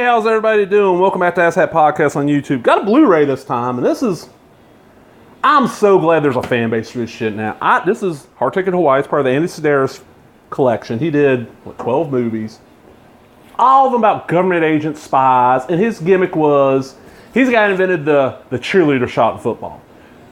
how's everybody doing? Welcome back to Ass Hat Podcast on YouTube. Got a Blu-ray this time, and I'm so glad there's a fan base for this shit now. This is Hard Ticket to Hawaii. It's part of the Andy Sedaris collection. He did, 12 movies. All of them about government agents, spies, and his gimmick was, he's the guy who invented the cheerleader shot in football.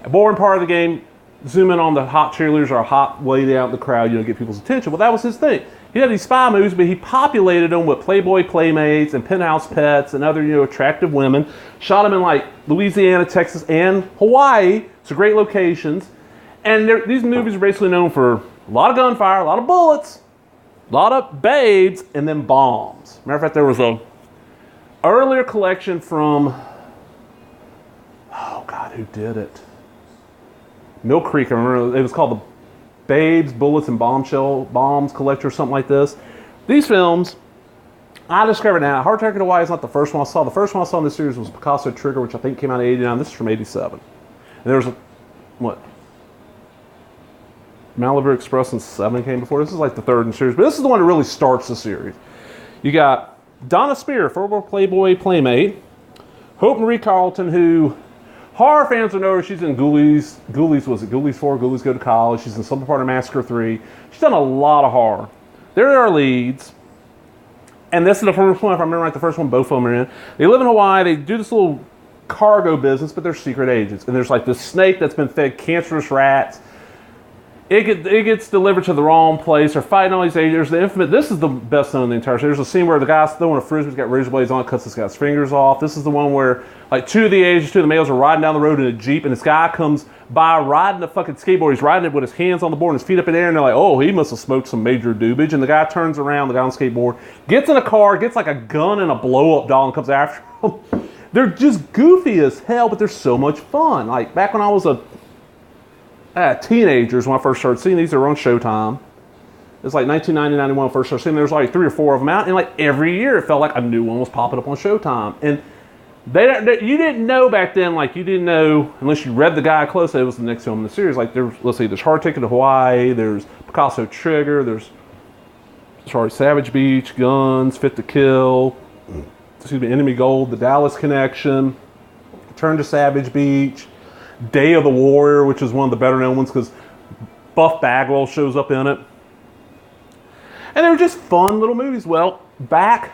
A boring part of the game, zoom in on the hot cheerleaders or a hot lady out in the crowd, get people's attention. Well, that was his thing. He had these spy movies, but he populated them with Playboy playmates and penthouse pets and other, attractive women. Shot them in Louisiana, Texas, and Hawaii. So great locations. And these movies are basically known for a lot of gunfire, a lot of bullets, a lot of babes, and then bombs. Matter of fact, there was a earlier collection from, oh God, who did it? Mill Creek, I remember. It was called the Babes, Bullets, and Bombs Collector or something like this. These films, I discovered now, Hard Ticket to Hawaii is not the first one I saw. The first one I saw in this series was Picasso Trigger, which I think came out in 89. This is from 87. And there was, Malibu Express and 7 came before. This is the third in the series, but this is the one that really starts the series. You got Donna Spear, former Playboy playmate. Hope Marie Carlton, who horror fans will know her. She's in Ghoulies. Was it Ghoulies 4? Ghoulies Go to College. She's in Some Part of Massacre 3. She's done a lot of horror. They're our leads. And this is the first one, if I remember right, the first one both of them are in. They live in Hawaii. They do this little cargo business, but they're secret agents. And there's this snake that's been fed cancerous rats. It gets delivered to the wrong place. They're fighting all these agents. This is the best known in the entire series. There's a scene where the guy's throwing a frisbee, he's got razor blades on it, cuts this guy's fingers off. This is the one where two of the males are riding down the road in a Jeep, and this guy comes by riding a fucking skateboard. He's riding it with his hands on the board and his feet up in the air, and they're like, oh, he must have smoked some major doobage. And the guy turns around, the guy on the skateboard, gets in a car, gets a gun and a blow-up doll and comes after him. They're just goofy as hell, but they're so much fun. Back when I was teenagers, when I first started seeing these, they were on Showtime. It's 1990, 91 when I first started seeing them. There was 3 or 4 of them out, and every year it felt like a new one was popping up on Showtime. And you didn't know back then, you didn't know, unless you read the guy closely, it was the next film in the series. There's Hard Ticket to Hawaii, there's Picasso Trigger, there's Savage Beach, Guns, Fit to Kill, Enemy Gold, The Dallas Connection, Return to Savage Beach, Day of the Warrior, which is one of the better known ones because Buff Bagwell shows up in it. And they were just fun little movies. Well, they kind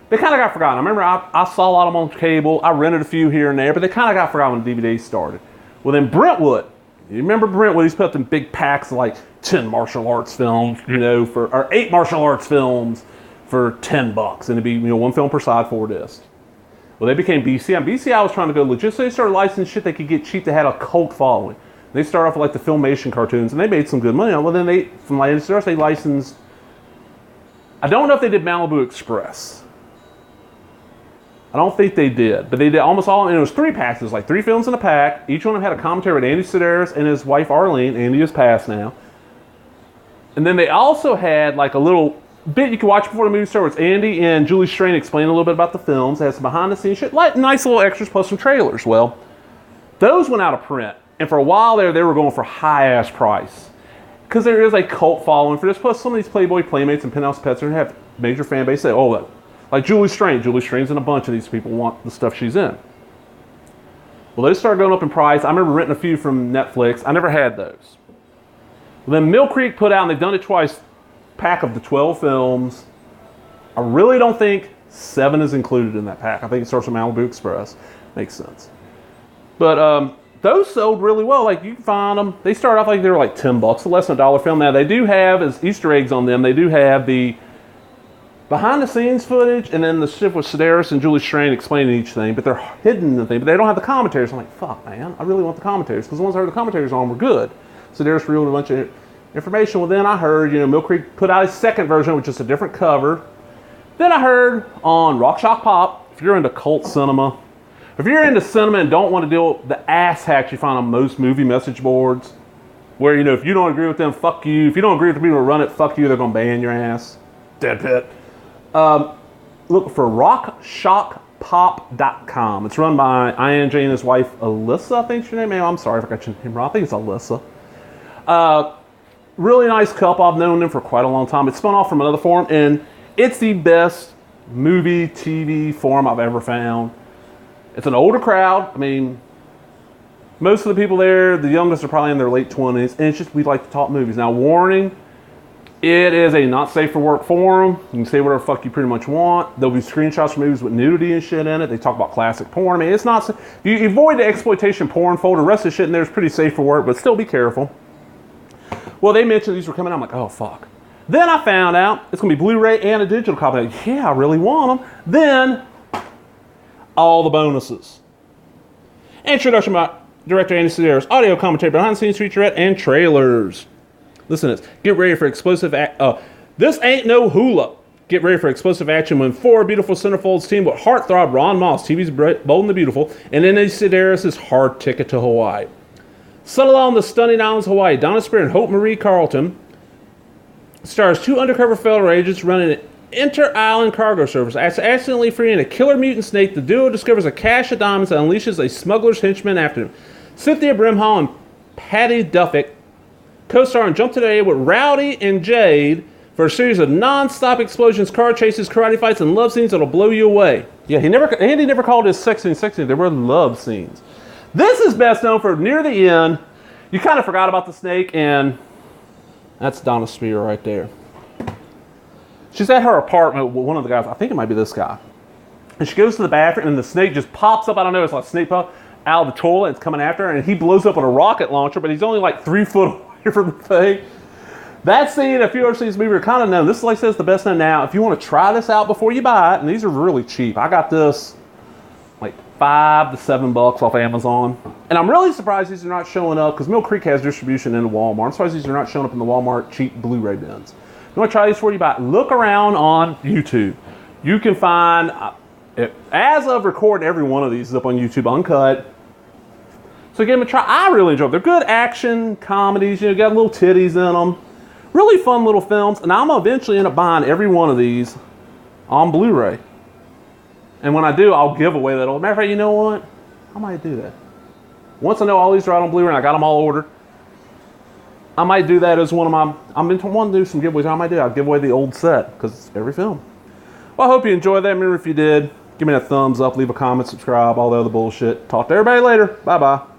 of got forgotten. I remember I saw a lot of them on cable. I rented a few here and there, but they kind of got forgotten when DVDs started. Well, then Brentwood. You remember Brentwood? He's put up in big packs of 10 martial arts films, or 8 martial arts films for $10. And it'd be, one film per side, 4 discs. Well, they became BCI. BCI was trying to go legit, so they started licensing shit they could get cheap that had a cult following. They started off with the Filmation cartoons, and they made some good money. Well, then they licensed, I don't know if they did Malibu Express. I don't think they did, but they did almost all, and it was 3 packs. It was 3 films in a pack. Each one of them had a commentary with Andy Sedaris and his wife Arlene. Andy is passed now. And then they also had a little bit you can watch before the movie starts. It's Andy and Julie Strain explaining a little bit about the films. It has some behind the scenes shit, nice little extras plus some trailers. Well, those went out of print, and for a while there, they were going for high ass price because there is a cult following for this. Plus, some of these Playboy playmates and penthouse pets have major fan base. Say, oh, Julie Strain. Julie Strain's in a bunch of these people want the stuff she's in. Well, they started going up in price. I remember renting a few from Netflix. I never had those. Well, then Mill Creek put out, and they've done it twice, pack of the 12 films. I really don't think 7 is included in that pack. I think it starts with Malibu Express. Makes sense. But those sold really well. You can find them. They start off they were $10, so less than $1 film. Now they do have, as Easter eggs on them, they do have the behind the scenes footage and then the shit with Sedaris and Julie Strain explaining each thing, but they're hidden the thing, but they don't have the commentaries. I'm fuck man, I really want the commentaries because the ones I heard the commentaries on were good. Sedaris reeled a bunch of information. Well, then I heard, Mill Creek put out a second version, which is a different cover. Then I heard on Rock Shock Pop, if you're into cult cinema, if you're into cinema and don't want to deal with the ass hacks you find on most movie message boards, where, if you don't agree with them, fuck you. If you don't agree with the people who run it, fuck you, they're going to ban your ass. Dead pit. Look for RockShockPop.com. It's run by INJ and his wife, Alyssa, I think's your name. I'm sorry if I got your name wrong. I think it's Alyssa. Really nice couple. I've known them for quite a long time. It's spun off from another forum, and it's the best movie, TV forum I've ever found. It's an older crowd. I mean, most of the people there, the youngest are probably in their late 20s, and it's just, we like to talk movies. Now, warning, it is a not safe for work forum. You can say whatever the fuck you pretty much want. There'll be screenshots from movies with nudity and shit in it. They talk about classic porn. I mean, it's not, you avoid the exploitation porn folder. The rest of the shit in there is pretty safe for work, but still be careful. Well, they mentioned these were coming out. I'm like, oh, fuck. Then I found out it's going to be Blu-ray and a digital copy. Like, yeah, I really want them. Then, all the bonuses. Introduction by director Andy Sedaris, audio commentary, behind the scenes featurette, and trailers. Listen to this. Get ready for explosive this ain't no hula. Get ready for explosive action when four beautiful centerfolds team with heartthrob Ron Moss, TV's Bold and the Beautiful, and Andy Sedaris' Hard Ticket to Hawaii. Settle on the stunning islands of Hawaii. Donna Spear and Hope Marie Carlton stars two undercover federal agents running an inter-island cargo service. After accidentally freeing a killer mutant snake, the duo discovers a cache of diamonds that unleashes a smuggler's henchman after them. Cynthia Brimhall and Patty Duffick co-star and jump to the aid with Rowdy and Jade for a series of non-stop explosions, car chases, karate fights, and love scenes that'll blow you away. Yeah, Andy never called his sex scenes. They were love scenes. This is best known for near the end. You kind of forgot about the snake, and that's Donna Spear right there. She's at her apartment with one of the guys. I think it might be this guy. And she goes to the bathroom, and the snake just pops up. I don't know. It's like a snake pop out of the toilet. It's coming after her, and he blows up with a rocket launcher, but he's only like 3 foot away from the thing. That scene, if you ever seen this movie, you're kind of known. This is, like I said, the best known now. If you want to try this out before you buy it, and these are really cheap. I got this like $5 to $7 off Amazon. And I'm really surprised these are not showing up, because Mill Creek has distribution in Walmart. I'm surprised these are not showing up in the Walmart cheap Blu-ray bins. If you want to try these before you buy it, look around on YouTube. You can find, as of recording, every one of these is up on YouTube, uncut. So give them a try. I really enjoy them. They're good action comedies. You know, got little titties in them. Really fun little films. And I'm going to eventually end up buying every one of these on Blu-ray. And when I do, I'll give away that old. Matter of fact, you know what? I might do that. Once I know all these are out on Blu-ray and I got them all ordered, I might do that as one of my, I'm wanting to do some giveaways. I might do. I'll give away the old set because it's every film. Well, I hope you enjoyed that. Remember, if you did, give me a thumbs up, leave a comment, subscribe, all the other bullshit. Talk to everybody later. Bye-bye.